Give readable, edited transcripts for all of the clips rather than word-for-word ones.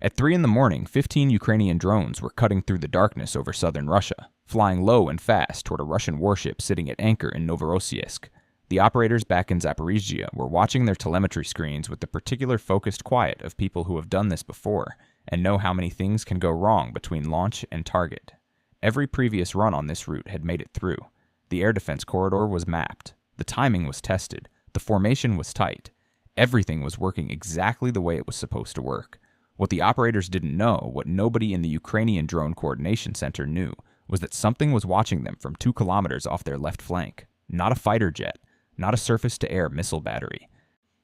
At 3 in the morning, 15 Ukrainian drones were cutting through the darkness over southern Russia, flying low and fast toward a Russian warship sitting at anchor in Novorossiysk. The operators back in Zaporizhzhia were watching their telemetry screens with the particular focused quiet of people who have done this before and know how many things can go wrong between launch and target. Every previous run on this route had made it through. The air defense corridor was mapped. The timing was tested. The formation was tight. Everything was working exactly the way it was supposed to work. What the operators didn't know, what nobody in the Ukrainian Drone Coordination Center knew, was that something was watching them from 2 kilometers off their left flank. Not a fighter jet, not a surface-to-air missile battery,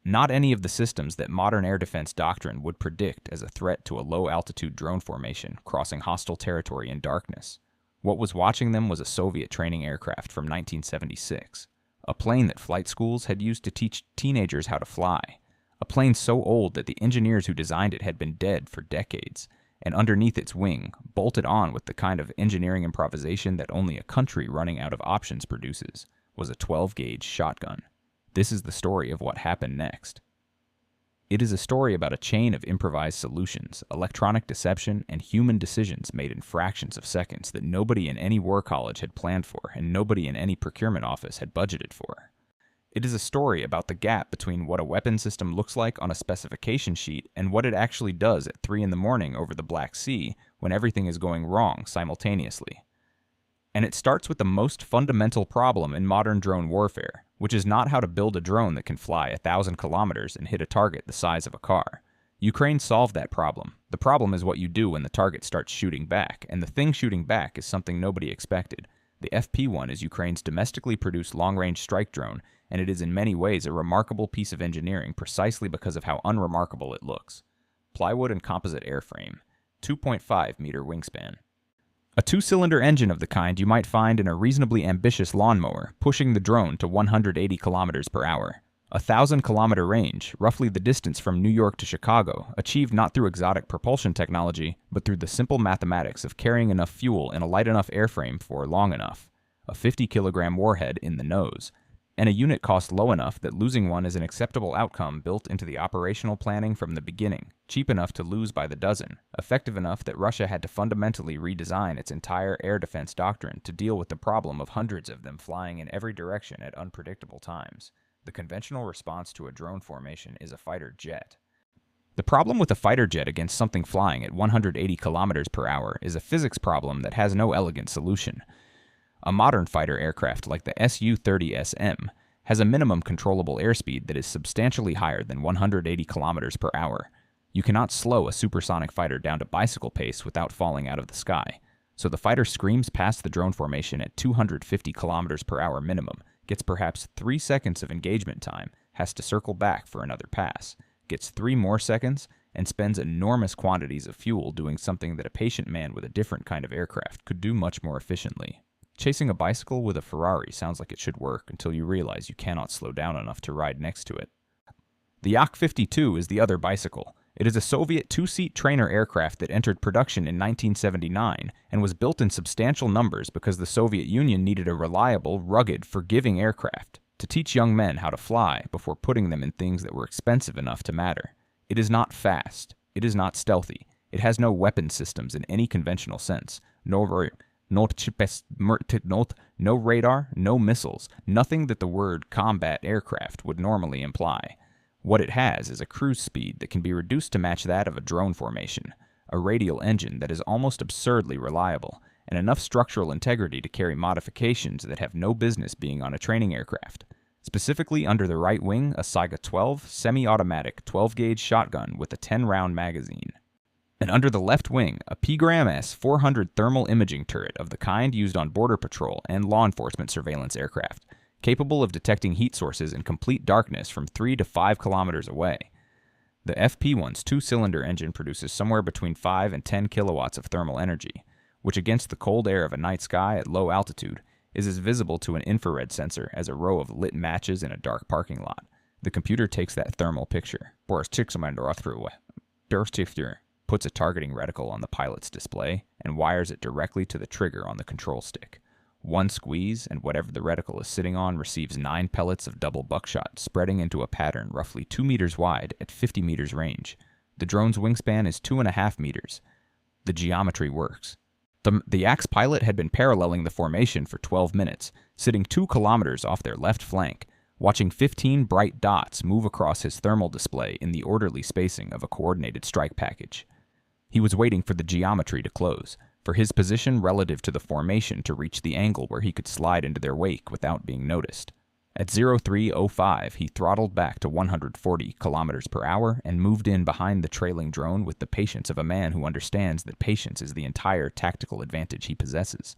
not any of the systems that modern air defense doctrine would predict as a threat to a low-altitude drone formation crossing hostile territory in darkness. What was watching them was a Soviet training aircraft from 1976, a plane that flight schools had used to teach teenagers how to fly, a plane so old that the engineers who designed it had been dead for decades, and underneath its wing, bolted on with the kind of engineering improvisation that only a country running out of options produces, was a 12-gauge shotgun. This is the story of what happened next. It is a story about a chain of improvised solutions, electronic deception, and human decisions made in fractions of seconds that nobody in any war college had planned for and nobody in any procurement office had budgeted for. It is a story about the gap between what a weapon system looks like on a specification sheet and what it actually does at 3 in the morning over the Black Sea when everything is going wrong simultaneously. And it starts with the most fundamental problem in modern drone warfare, which is not how to build a drone that can fly 1,000 kilometers and hit a target the size of a car. Ukraine solved that problem. The problem is what you do when the target starts shooting back, and the thing shooting back is something nobody expected. The FP-1 is Ukraine's domestically produced long-range strike drone, and it is in many ways a remarkable piece of engineering precisely because of how unremarkable it looks. Plywood and composite airframe, 2.5-meter wingspan. A 2-cylinder engine of the kind you might find in a reasonably ambitious lawnmower, pushing the drone to 180 kilometers per hour. A 1,000-kilometer range, roughly the distance from New York to Chicago, achieved not through exotic propulsion technology, but through the simple mathematics of carrying enough fuel in a light enough airframe for long enough. A 50-kilogram warhead in the nose. And a unit cost low enough that losing one is an acceptable outcome built into the operational planning from the beginning, cheap enough to lose by the dozen, effective enough that Russia had to fundamentally redesign its entire air defense doctrine to deal with the problem of hundreds of them flying in every direction at unpredictable times. The conventional response to a drone formation is a fighter jet. The problem with a fighter jet against something flying at 180 kilometers per hour is a physics problem that has no elegant solution. A modern fighter aircraft like the Su-30SM has a minimum controllable airspeed that is substantially higher than 180 kilometers per hour. You cannot slow a supersonic fighter down to bicycle pace without falling out of the sky. So the fighter screams past the drone formation at 250 kilometers per hour minimum, gets perhaps 3 seconds of engagement time, has to circle back for another pass, gets 3 more seconds, and spends enormous quantities of fuel doing something that a patient man with a different kind of aircraft could do much more efficiently. Chasing a bicycle with a Ferrari sounds like it should work until you realize you cannot slow down enough to ride next to it. The Yak-52 is the other bicycle. It is a Soviet 2-seat trainer aircraft that entered production in 1979 and was built in substantial numbers because the Soviet Union needed a reliable, rugged, forgiving aircraft to teach young men how to fly before putting them in things that were expensive enough to matter. It is not fast. It is not stealthy. It has no weapon systems in any conventional sense. No radar, no missiles, nothing that the word combat aircraft would normally imply. What it has is a cruise speed that can be reduced to match that of a drone formation, a radial engine that is almost absurdly reliable, and enough structural integrity to carry modifications that have no business being on a training aircraft. Specifically under the right wing, a Saiga-12 semi-automatic 12-gauge shotgun with a 10-round magazine. And under the left wing, a PGRAM-S 400 thermal imaging turret of the kind used on border patrol and law enforcement surveillance aircraft, capable of detecting heat sources in complete darkness from 3 to 5 kilometers away. The FP-1's 2-cylinder engine produces somewhere between 5 and 10 kilowatts of thermal energy, which against the cold air of a night sky at low altitude is as visible to an infrared sensor as a row of lit matches in a dark parking lot. The computer takes that thermal picture, puts a targeting reticle on the pilot's display, and wires it directly to the trigger on the control stick. One squeeze, and whatever the reticle is sitting on receives 9 pellets of double buckshot, spreading into a pattern roughly 2 meters wide at 50 meters range. The drone's wingspan is 2.5 meters. The geometry works. The Yak's pilot had been paralleling the formation for 12 minutes, sitting 2 kilometers off their left flank, watching 15 bright dots move across his thermal display in the orderly spacing of a coordinated strike package. He was waiting for the geometry to close, for his position relative to the formation to reach the angle where he could slide into their wake without being noticed. At 03:05, he throttled back to 140 kilometers per hour and moved in behind the trailing drone with the patience of a man who understands that patience is the entire tactical advantage he possesses.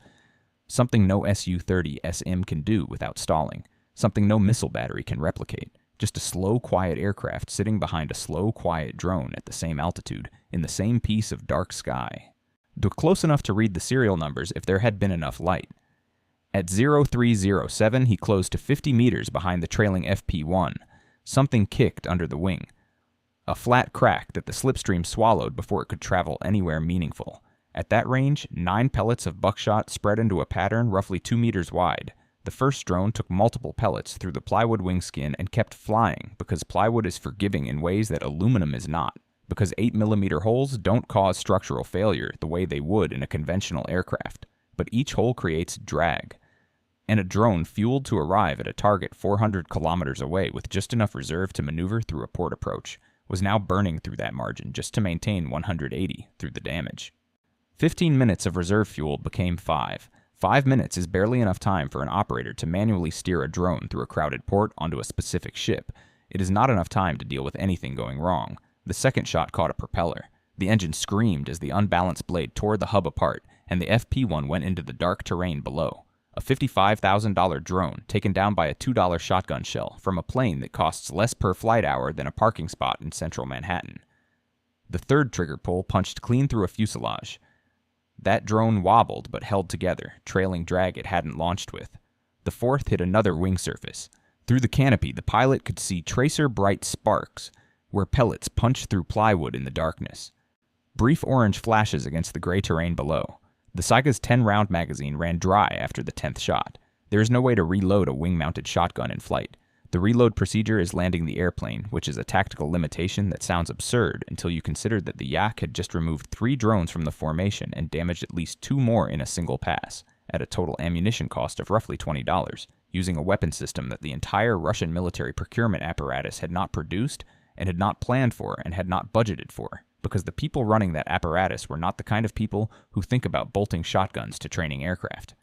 Something no Su-30 SM can do without stalling, something no missile battery can replicate. Just a slow, quiet aircraft sitting behind a slow, quiet drone at the same altitude, in the same piece of dark sky. Close enough to read the serial numbers if there had been enough light. At 03:07, he closed to 50 meters behind the trailing FP-1. Something kicked under the wing. A flat crack that the slipstream swallowed before it could travel anywhere meaningful. At that range, 9 pellets of buckshot spread into a pattern roughly 2 meters wide. The first drone took multiple pellets through the plywood wingskin and kept flying because plywood is forgiving in ways that aluminum is not, because 8mm holes don't cause structural failure the way they would in a conventional aircraft, but each hole creates drag. And a drone fueled to arrive at a target 400 kilometers away with just enough reserve to maneuver through a port approach was now burning through that margin just to maintain 180 through the damage. 15 minutes of reserve fuel became 5. 5 minutes is barely enough time for an operator to manually steer a drone through a crowded port onto a specific ship. It is not enough time to deal with anything going wrong. The second shot caught a propeller. The engine screamed as the unbalanced blade tore the hub apart, and the FP-1 went into the dark terrain below. A $55,000 drone taken down by a $2 shotgun shell from a plane that costs less per flight hour than a parking spot in central Manhattan. The third trigger pull punched clean through a fuselage. That drone wobbled but held together, trailing drag it hadn't launched with. The fourth hit another wing surface. Through the canopy, the pilot could see tracer-bright sparks, where pellets punched through plywood in the darkness. Brief orange flashes against the gray terrain below. The Saiga's 10-round magazine ran dry after the 10th shot. There is no way to reload a wing-mounted shotgun in flight. The reload procedure is landing the airplane, which is a tactical limitation that sounds absurd until you consider that the Yak had just removed 3 drones from the formation and damaged at least 2 more in a single pass, at a total ammunition cost of roughly $20, using a weapon system that the entire Russian military procurement apparatus had not produced and had not planned for and had not budgeted for, because the people running that apparatus were not the kind of people who think about bolting shotguns to training aircraft.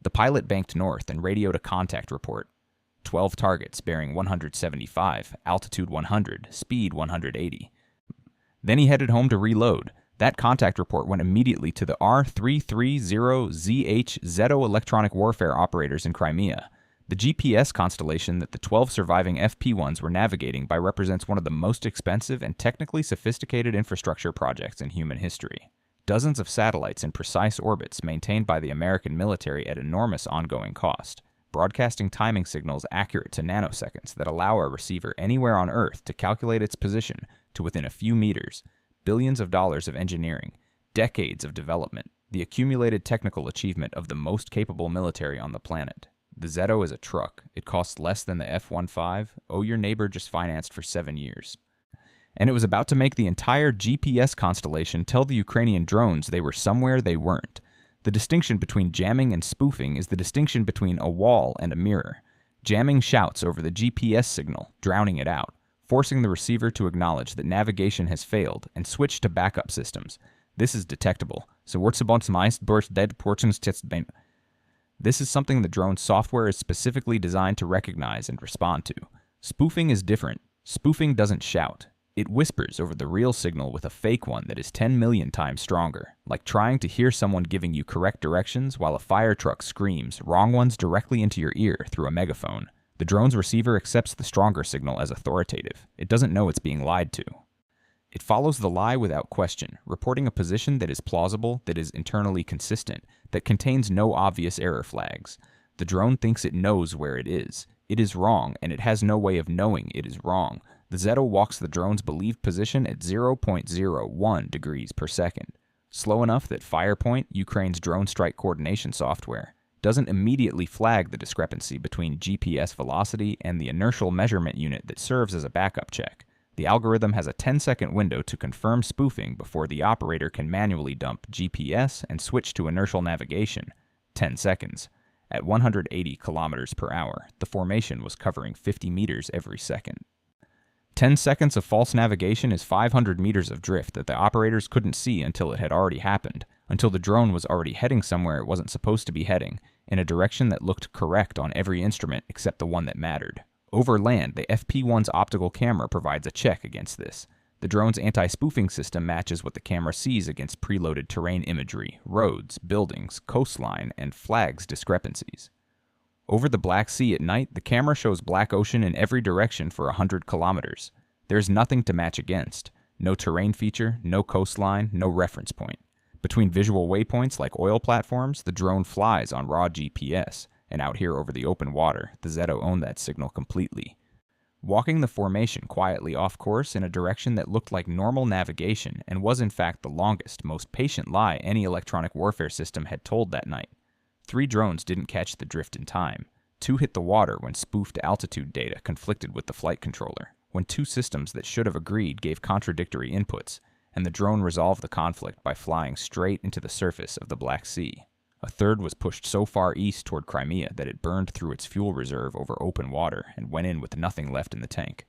The pilot banked north and radioed a contact report. 12 targets bearing 175, altitude 100, speed 180. Then he headed home to reload. That contact report went immediately to the R330ZH Zeto electronic warfare operators in Crimea. The GPS constellation that the 12 surviving FP-1s were navigating by represents one of the most expensive and technically sophisticated infrastructure projects in human history. Dozens of satellites in precise orbits maintained by the American military at enormous ongoing cost, broadcasting timing signals accurate to nanoseconds that allow a receiver anywhere on Earth to calculate its position to within a few meters, billions of dollars of engineering, decades of development, the accumulated technical achievement of the most capable military on the planet. The Zeto is a truck. It costs less than the F-15. Oh, your neighbor just financed for 7 years. And it was about to make the entire GPS constellation tell the Ukrainian drones they were somewhere they weren't. The distinction between jamming and spoofing is the distinction between a wall and a mirror. Jamming shouts over the GPS signal, drowning it out, forcing the receiver to acknowledge that navigation has failed and switch to backup systems. This is detectable. This is something the drone's software is specifically designed to recognize and respond to. Spoofing is different. Spoofing doesn't shout. It whispers over the real signal with a fake one that is 10 million times stronger, like trying to hear someone giving you correct directions while a fire truck screams wrong ones directly into your ear through a megaphone. The drone's receiver accepts the stronger signal as authoritative. It doesn't know it's being lied to. It follows the lie without question, reporting a position that is plausible, that is internally consistent, that contains no obvious error flags. The drone thinks it knows where it is. It is wrong, and it has no way of knowing it is wrong. The Zeto walks the drone's believed position at 0.01 degrees per second, slow enough that Firepoint, Ukraine's drone strike coordination software, doesn't immediately flag the discrepancy between GPS velocity and the inertial measurement unit that serves as a backup check. The algorithm has a 10-second window to confirm spoofing before the operator can manually dump GPS and switch to inertial navigation. 10 seconds. At 180 kilometers per hour, the formation was covering 50 meters every second. 10 seconds of false navigation is 500 meters of drift that the operators couldn't see until it had already happened, until the drone was already heading somewhere it wasn't supposed to be heading, in a direction that looked correct on every instrument except the one that mattered. Over land, the FP1's optical camera provides a check against this. The drone's anti-spoofing system matches what the camera sees against preloaded terrain imagery, roads, buildings, coastline, and flags discrepancies. Over the Black Sea at night, the camera shows black ocean in every direction for 100 kilometers. There's nothing to match against. No terrain feature, no coastline, no reference point. Between visual waypoints like oil platforms, the drone flies on raw GPS, and out here over the open water, the Zeto owned that signal completely. Walking the formation quietly off course in a direction that looked like normal navigation and was in fact the longest, most patient lie any electronic warfare system had told that night. 3 drones didn't catch the drift in time. 2 hit the water when spoofed altitude data conflicted with the flight controller, when 2 systems that should have agreed gave contradictory inputs, and the drone resolved the conflict by flying straight into the surface of the Black Sea. A third was pushed so far east toward Crimea that it burned through its fuel reserve over open water and went in with nothing left in the tank.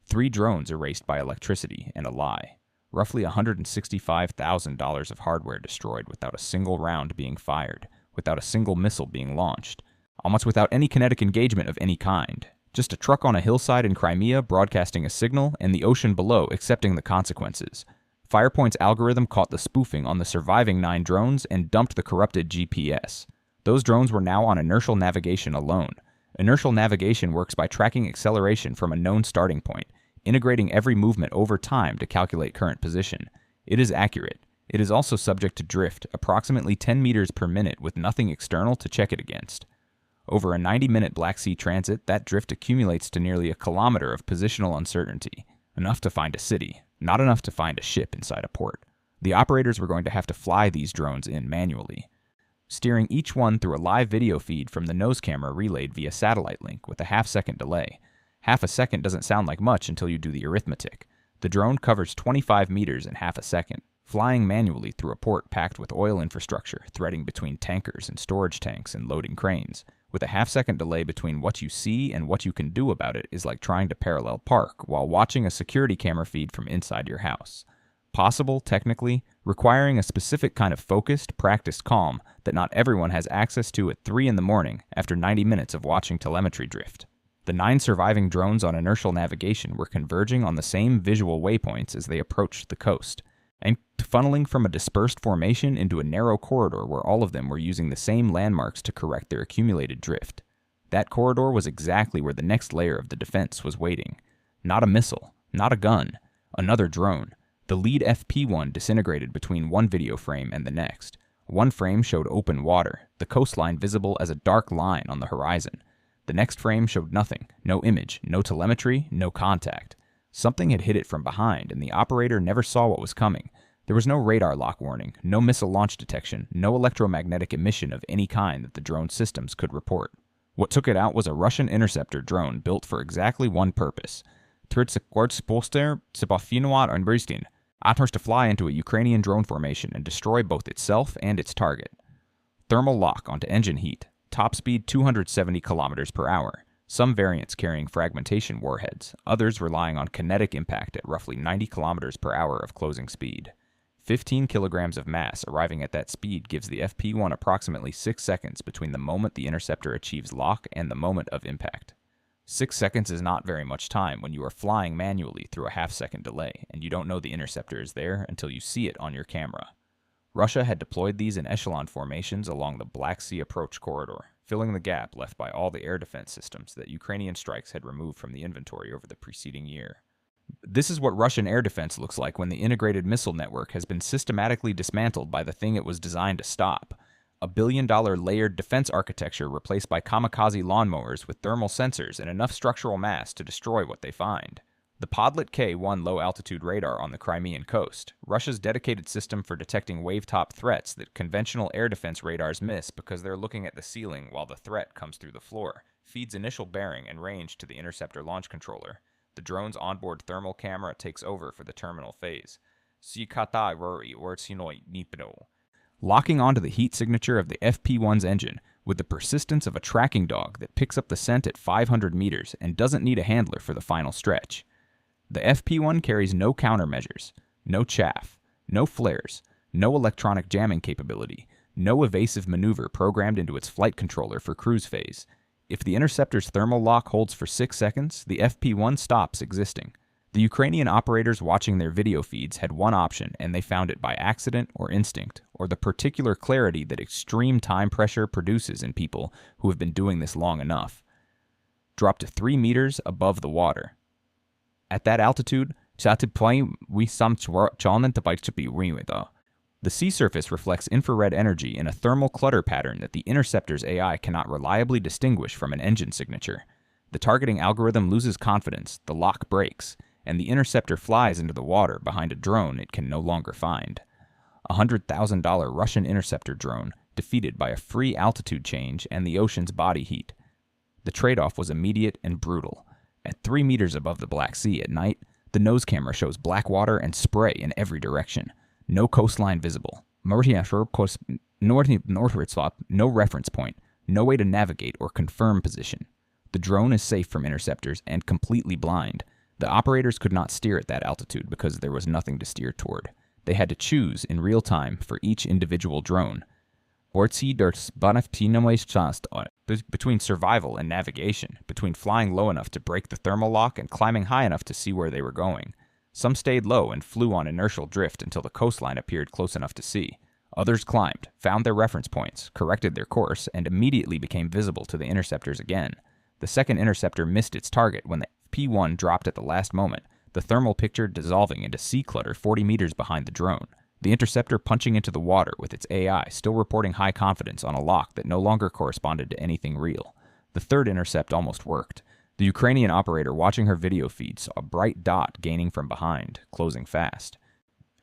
3 drones erased by electricity and a lie. Roughly $165,000 of hardware destroyed without a single round being fired, without a single missile being launched, almost without any kinetic engagement of any kind. Just a truck on a hillside in Crimea broadcasting a signal and the ocean below accepting the consequences. Firepoint's algorithm caught the spoofing on the surviving 9 drones and dumped the corrupted GPS. Those drones were now on inertial navigation alone. Inertial navigation works by tracking acceleration from a known starting point, integrating every movement over time to calculate current position. It is accurate. It is also subject to drift, approximately 10 meters per minute with nothing external to check it against. Over a 90-minute Black Sea transit, that drift accumulates to nearly a kilometer of positional uncertainty, enough to find a city. Not enough to find a ship inside a port. The operators were going to have to fly these drones in manually, steering each one through a live video feed from the nose camera relayed via satellite link with a half-second delay. Half a second doesn't sound like much until you do the arithmetic. The drone covers 25 meters in half a second, flying manually through a port packed with oil infrastructure, threading between tankers and storage tanks and loading cranes. With a half-second delay between what you see and what you can do about it is like trying to parallel park while watching a security camera feed from inside your house. Possible, technically, requiring a specific kind of focused, practiced calm that not everyone has access to at 3 in the morning after 90 minutes of watching telemetry drift. The 9 surviving drones on inertial navigation were converging on the same visual waypoints as they approached the coast, and funneling from a dispersed formation into a narrow corridor where all of them were using the same landmarks to correct their accumulated drift. That corridor was exactly where the next layer of the defense was waiting. Not a missile, not a gun, another drone. The lead FP1 disintegrated between one video frame and the next. One frame showed open water, the coastline visible as a dark line on the horizon. The next frame showed nothing, no image, no telemetry, no contact. Something had hit it from behind, and the operator never saw what was coming. There was no radar lock warning, no missile launch detection, no electromagnetic emission of any kind that the drone systems could report. What took it out was a Russian interceptor drone built for exactly one purpose. To fly into a Ukrainian drone formation and destroy both itself and its target. Thermal lock onto engine heat, top speed 270 kilometers per hour. Some variants carrying fragmentation warheads, others relying on kinetic impact at roughly 90 kilometers per hour of closing speed. 15 kilograms of mass arriving at that speed gives the FP1 approximately 6 seconds between the moment the interceptor achieves lock and the moment of impact. 6 seconds is not very much time when you are flying manually through a half-second delay, and you don't know the interceptor is there until you see it on your camera. Russia had deployed these in echelon formations along the Black Sea approach corridor, filling the gap left by all the air defense systems that Ukrainian strikes had removed from the inventory over the preceding year. This is what Russian air defense looks like when the integrated missile network has been systematically dismantled by the thing it was designed to stop. A billion-dollar layered defense architecture replaced by kamikaze lawnmowers with thermal sensors and enough structural mass to destroy what they find. The Podlet K-1 low-altitude radar on the Crimean coast, Russia's dedicated system for detecting wave-top threats that conventional air defense radars miss because they're looking at the ceiling while the threat comes through the floor, feeds initial bearing and range to the interceptor launch controller. The drone's onboard thermal camera takes over for the terminal phase. Locking onto the heat signature of the FP1's engine with the persistence of a tracking dog that picks up the scent at 500 meters and doesn't need a handler for the final stretch. The FP1 carries no countermeasures, no chaff, no flares, no electronic jamming capability, no evasive maneuver programmed into its flight controller for cruise phase. If the interceptor's thermal lock holds for 6 seconds, the FP1 stops existing. The Ukrainian operators watching their video feeds had one option, and they found it by accident or instinct, or the particular clarity that extreme time pressure produces in people who have been doing this long enough. Drop to 3 meters above the water. At that altitude, the sea surface reflects infrared energy in a thermal clutter pattern that the interceptor's AI cannot reliably distinguish from an engine signature. The targeting algorithm loses confidence, the lock breaks, and the interceptor flies into the water behind a drone it can no longer find. A $100,000 Russian interceptor drone defeated by a free altitude change and the ocean's body heat. The trade-off was immediate and brutal. At 3 meters above the Black Sea at night, the nose camera shows black water and spray in every direction. No coastline visible. No reference point. No way to navigate or confirm position. The drone is safe from interceptors and completely blind. The operators could not steer at that altitude because there was nothing to steer toward. They had to choose in real time for each individual drone. Between survival and navigation, between flying low enough to break the thermal lock and climbing high enough to see where they were going. Some stayed low and flew on inertial drift until the coastline appeared close enough to see. Others climbed, found their reference points, corrected their course, and immediately became visible to the interceptors again. The second interceptor missed its target when the P1 dropped at the last moment, the thermal picture dissolving into sea clutter 40 meters behind the drone. The interceptor punching into the water with its AI still reporting high confidence on a lock that no longer corresponded to anything real. The third intercept almost worked. The Ukrainian operator watching her video feed saw a bright dot gaining from behind, closing fast,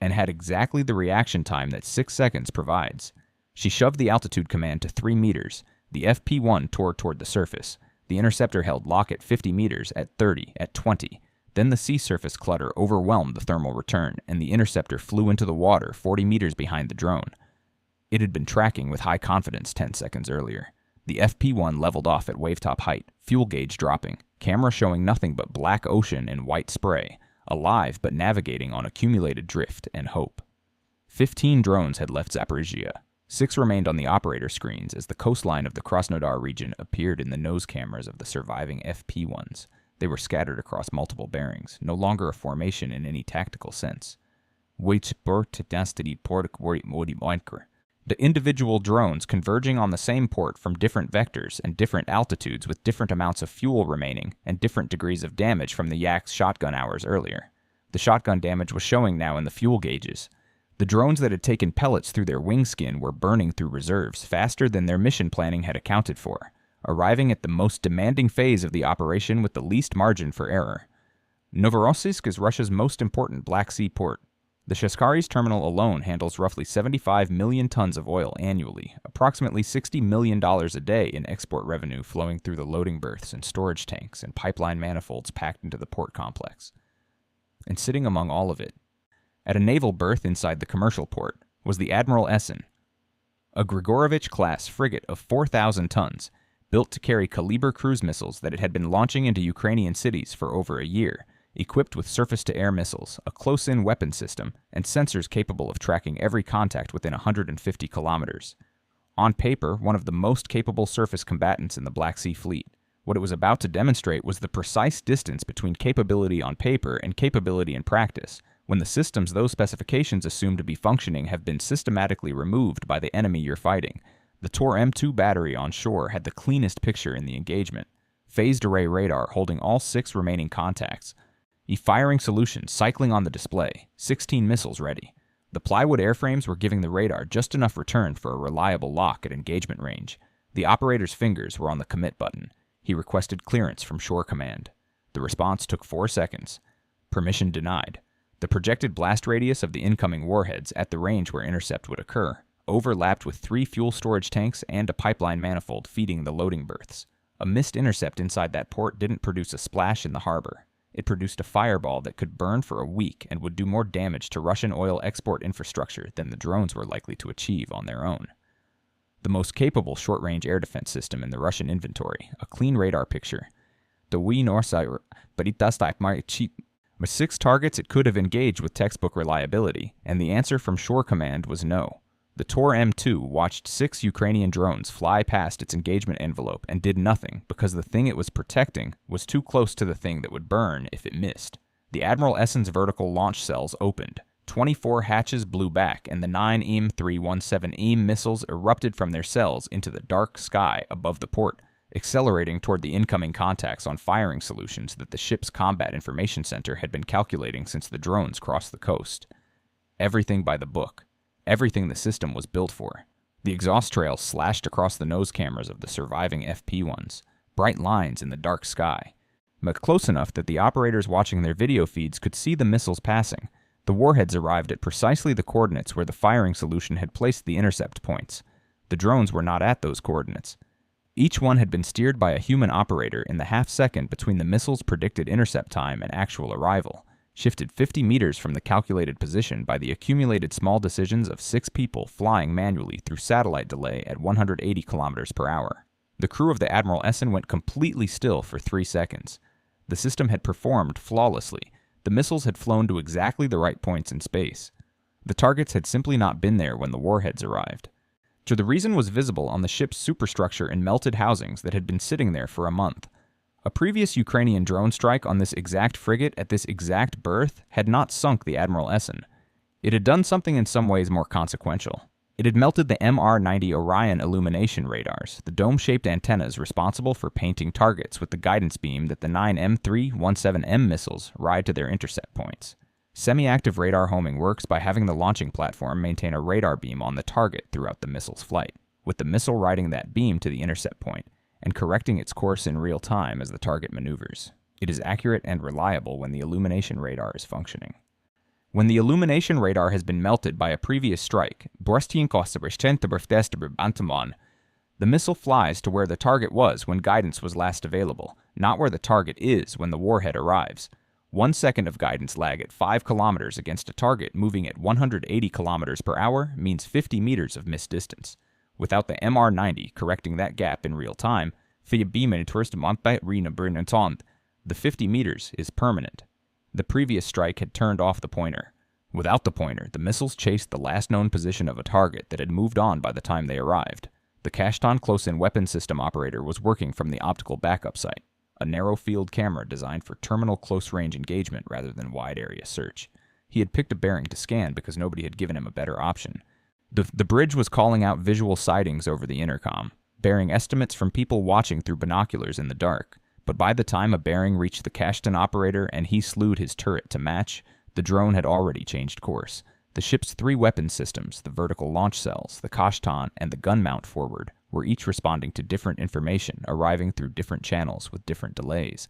and had exactly the reaction time that 6 seconds provides. She shoved the altitude command to 3 meters. The FP1 tore toward the surface. The interceptor held lock at 50 meters, at 30, at 20. Then the sea surface clutter overwhelmed the thermal return, and the interceptor flew into the water 40 meters behind the drone. It had been tracking with high confidence 10 seconds earlier. The FP1 leveled off at wavetop height, fuel gauge dropping, camera showing nothing but black ocean and white spray, alive but navigating on accumulated drift and hope. 15 drones had left Zaporizhia. 6 remained on the operator screens as the coastline of the Krasnodar region appeared in the nose cameras of the surviving FP1s. They were scattered across multiple bearings, no longer a formation in any tactical sense. The individual drones converging on the same port from different vectors and different altitudes with different amounts of fuel remaining and different degrees of damage from the Yak's shotgun hours earlier. The shotgun damage was showing now in the fuel gauges. The drones that had taken pellets through their wing skin were burning through reserves faster than their mission planning had accounted for, arriving at the most demanding phase of the operation with the least margin for error. Novorossiysk is Russia's most important Black Sea port. The Shashkary's terminal alone handles roughly 75 million tons of oil annually, approximately $60 million a day in export revenue flowing through the loading berths and storage tanks and pipeline manifolds packed into the port complex. And sitting among all of it, at a naval berth inside the commercial port, was the Admiral Essen, a Grigorovich-class frigate of 4,000 tons, built to carry Kaliber cruise missiles that it had been launching into Ukrainian cities for over a year, equipped with surface-to-air missiles, a close-in weapon system, and sensors capable of tracking every contact within 150 kilometers. On paper, one of the most capable surface combatants in the Black Sea Fleet. What it was about to demonstrate was the precise distance between capability on paper and capability in practice, when the systems those specifications assume to be functioning have been systematically removed by the enemy you're fighting. The Tor M2 battery on shore had the cleanest picture in the engagement. Phased array radar holding all 6 remaining contacts. A firing solution cycling on the display, 16 missiles ready. The plywood airframes were giving the radar just enough return for a reliable lock at engagement range. The operator's fingers were on the commit button. He requested clearance from Shore Command. The response took 4 seconds. Permission denied. The projected blast radius of the incoming warheads at the range where intercept would occur overlapped with 3 fuel storage tanks and a pipeline manifold feeding the loading berths. A missed intercept inside that port didn't produce a splash in the harbor. it produced a fireball that could burn for a week and would do more damage to Russian oil export infrastructure than the drones were likely to achieve on their own. The most capable short-range air defense system in the Russian inventory, a clean radar picture. With 6 targets it could have engaged with textbook reliability, and the answer from Shore Command was no. The Tor M2 watched 6 Ukrainian drones fly past its engagement envelope and did nothing because the thing it was protecting was too close to the thing that would burn if it missed. The Admiral Essen's vertical launch cells opened. 24 hatches blew back, and the 9 EM-317 missiles erupted from their cells into the dark sky above the port, accelerating toward the incoming contacts on firing solutions that the ship's Combat Information Center had been calculating since the drones crossed the coast. Everything by the book. Everything the system was built for. The exhaust trails slashed across the nose cameras of the surviving FP-1s, bright lines in the dark sky, but close enough that the operators watching their video feeds could see the missiles passing. The warheads arrived at precisely the coordinates where the firing solution had placed the intercept points. The drones were not at those coordinates. Each one had been steered by a human operator in the half-second between the missile's predicted intercept time and actual arrival, shifted 50 meters from the calculated position by the accumulated small decisions of 6 people flying manually through satellite delay at 180 kilometers per hour. The crew of the Admiral Essen went completely still for 3 seconds. The system had performed flawlessly. The missiles had flown to exactly the right points in space. The targets had simply not been there when the warheads arrived. The reason was visible on the ship's superstructure and melted housings that had been sitting there for a month. A previous Ukrainian drone strike on this exact frigate at this exact berth had not sunk the Admiral Essen. It had done something in some ways more consequential. It had melted the MR-90 Orion illumination radars, the dome-shaped antennas responsible for painting targets with the guidance beam that the 9 M317M missiles ride to their intercept points. Semi-active radar homing works by having the launching platform maintain a radar beam on the target throughout the missile's flight, with the missile riding that beam to the intercept point and correcting its course in real time as the target maneuvers. It is accurate and reliable when the illumination radar is functioning. When the illumination radar has been melted by a previous strike, the missile flies to where the target was when guidance was last available, not where the target is when the warhead arrives. 1 second of guidance lag at 5 kilometers against a target moving at 180 kilometers per hour means 50 meters of missed distance. Without the MR-90 correcting that gap in real time, the 50 meters is permanent. The previous strike had turned off the pointer. Without the pointer, the missiles chased the last known position of a target that had moved on by the time they arrived. The Kashtan close-in weapon system operator was working from the optical backup site, a narrow-field camera designed for terminal close-range engagement rather than wide-area search. He had picked a bearing to scan because nobody had given him a better option. The bridge was calling out visual sightings over the intercom, bearing estimates from people watching through binoculars in the dark. But by the time a bearing reached the Kashtan operator and he slewed his turret to match, the drone had already changed course. The ship's 3 weapon systems, the vertical launch cells, the Kashtan, and the gun mount forward, were each responding to different information arriving through different channels with different delays.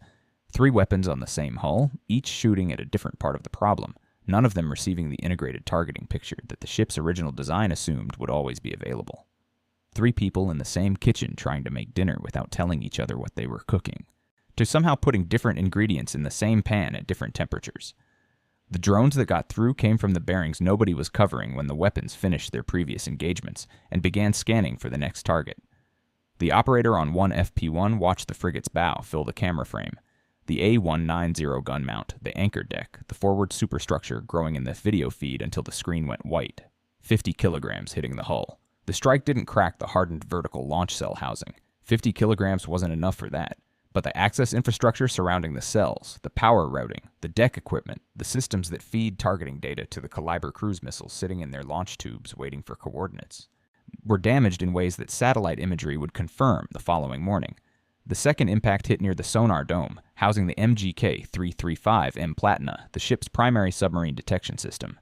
3 weapons on the same hull, each shooting at a different part of the problem, none of them receiving the integrated targeting picture that the ship's original design assumed would always be available. 3 people in the same kitchen trying to make dinner without telling each other what they were cooking, to somehow putting different ingredients in the same pan at different temperatures. The drones that got through came from the bearings nobody was covering when the weapons finished their previous engagements and began scanning for the next target. The operator on one FP-1 watched the frigate's bow fill the camera frame, the A190 gun mount, the anchor deck, the forward superstructure growing in the video feed until the screen went white, 50 kilograms hitting the hull. The strike didn't crack the hardened vertical launch cell housing. 50 kilograms wasn't enough for that. But the access infrastructure surrounding the cells, the power routing, the deck equipment, the systems that feed targeting data to the Caliber cruise missiles sitting in their launch tubes waiting for coordinates, were damaged in ways that satellite imagery would confirm the following morning. The second impact hit near the sonar dome, housing the MGK-335M Platina, the ship's primary submarine detection system.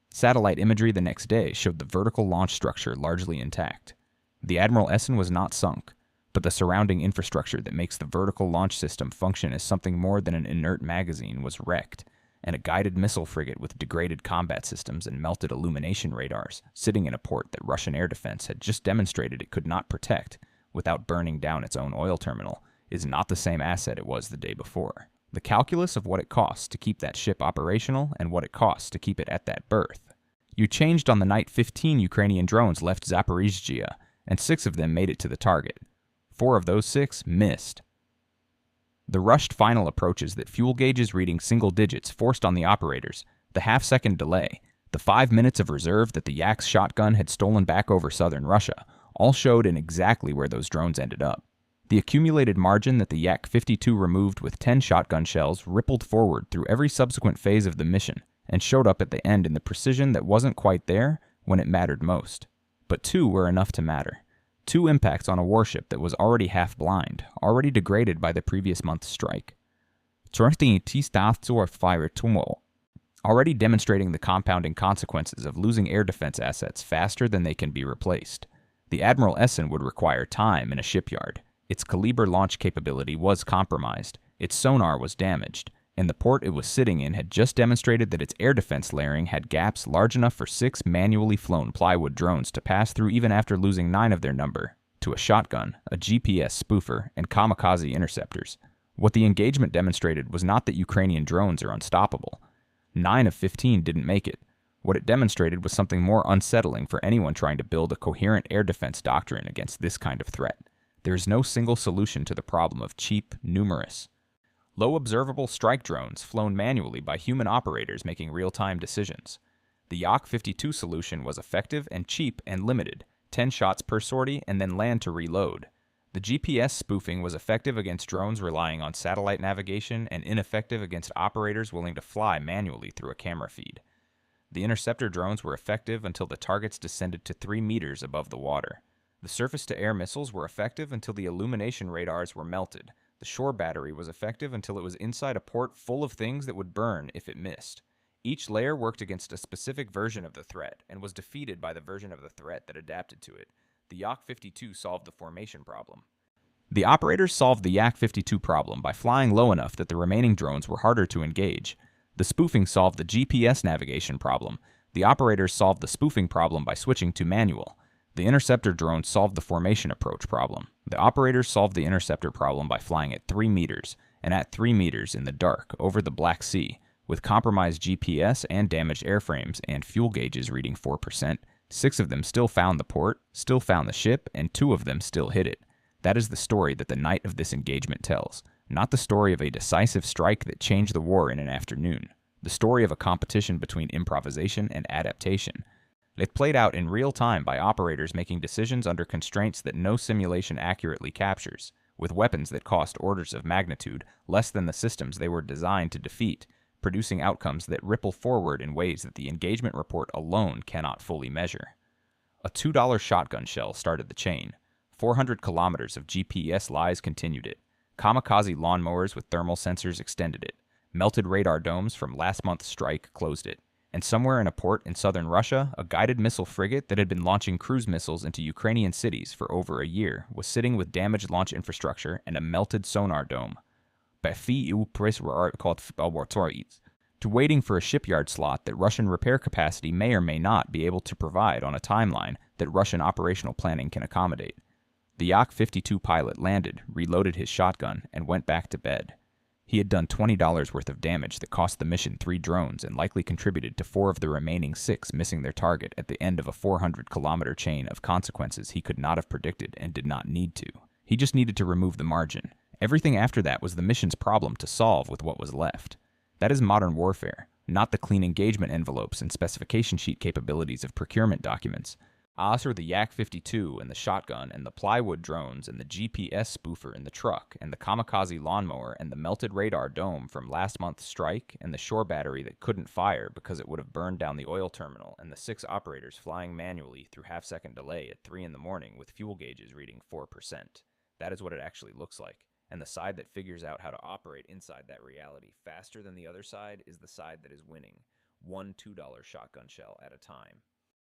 Satellite imagery the next day showed the vertical launch structure largely intact. The Admiral Essen was not sunk, but the surrounding infrastructure that makes the vertical launch system function as something more than an inert magazine was wrecked, and a guided missile frigate with degraded combat systems and melted illumination radars, sitting in a port that Russian air defense had just demonstrated it could not protect without burning down its own oil terminal, is not the same asset it was the day before. The calculus of what it costs to keep that ship operational and what it costs to keep it at that berth. You changed on the night 15 Ukrainian drones left Zaporizhzhia, and 6 of them made it to the target. 4 of those 6 missed. The rushed final approaches that fuel gauges reading single digits forced on the operators, the half-second delay, the 5 minutes of reserve that the Yak's shotgun had stolen back over southern Russia, all showed in exactly where those drones ended up. The accumulated margin that the Yak-52 removed with 10 shotgun shells rippled forward through every subsequent phase of the mission and showed up at the end in the precision that wasn't quite there when it mattered most. But 2 were enough to matter. 2 impacts on a warship that was already half-blind, already degraded by the previous month's strike. Already demonstrating the compounding consequences of losing air defense assets faster than they can be replaced. The Admiral Essen would require time in a shipyard. Its Kaliber launch capability was compromised, its sonar was damaged, and the port it was sitting in had just demonstrated that its air defense layering had gaps large enough for 6 manually flown plywood drones to pass through even after losing 9 of their number, to a shotgun, a GPS spoofer, and kamikaze interceptors. What the engagement demonstrated was not that Ukrainian drones are unstoppable. 9 of 15 didn't make it. What it demonstrated was something more unsettling for anyone trying to build a coherent air defense doctrine against this kind of threat. There is no single solution to the problem of cheap, numerous, low observable strike drones flown manually by human operators making real-time decisions. The Yak-52 solution was effective and cheap and limited, 10 shots per sortie and then land to reload. The GPS spoofing was effective against drones relying on satellite navigation and ineffective against operators willing to fly manually through a camera feed. The interceptor drones were effective until the targets descended to 3 meters above the water. The surface-to-air missiles were effective until the illumination radars were melted. The shore battery was effective until it was inside a port full of things that would burn if it missed. Each layer worked against a specific version of the threat and was defeated by the version of the threat that adapted to it. The Yak-52 solved the formation problem. The operators solved the Yak-52 problem by flying low enough that the remaining drones were harder to engage. The spoofing solved the GPS navigation problem. The operators solved the spoofing problem by switching to manual. The interceptor drones solved the formation approach problem. The operators solved the interceptor problem by flying at 3 meters, and at 3 meters in the dark over the Black Sea, with compromised GPS and damaged airframes and fuel gauges reading 4%. 6 of them still found the port, still found the ship, and 2 of them still hit it. That is the story that the night of this engagement tells, not the story of a decisive strike that changed the war in an afternoon. The story of a competition between improvisation and adaptation. It played out in real time by operators making decisions under constraints that no simulation accurately captures, with weapons that cost orders of magnitude less than the systems they were designed to defeat, producing outcomes that ripple forward in ways that the engagement report alone cannot fully measure. A $2 shotgun shell started the chain. 400 kilometers of GPS lies continued it. Kamikaze lawnmowers with thermal sensors extended it. Melted radar domes from last month's strike closed it. And somewhere in a port in southern Russia, a guided missile frigate that had been launching cruise missiles into Ukrainian cities for over a year was sitting with damaged launch infrastructure and a melted sonar dome. To waiting for a shipyard slot that Russian repair capacity may or may not be able to provide on a timeline that Russian operational planning can accommodate. The Yak-52 pilot landed, reloaded his shotgun, and went back to bed. He had done $20 worth of damage that cost the mission 3 drones and likely contributed to 4 of the remaining 6 missing their target at the end of a 400-kilometer chain of consequences he could not have predicted and did not need to. He just needed to remove the margin. Everything after that was the mission's problem to solve with what was left. That is modern warfare, not the clean engagement envelopes and specification sheet capabilities of procurement documents. As are the Yak-52 and the shotgun and the plywood drones and the GPS spoofer in the truck and the kamikaze lawnmower and the melted radar dome from last month's strike and the shore battery that couldn't fire because it would have burned down the oil terminal and the 6 operators flying manually through half-second delay at 3 in the morning with fuel gauges reading 4%. That is what it actually looks like. And the side that figures out how to operate inside that reality faster than the other side is the side that is winning, one $2 shotgun shell at a time.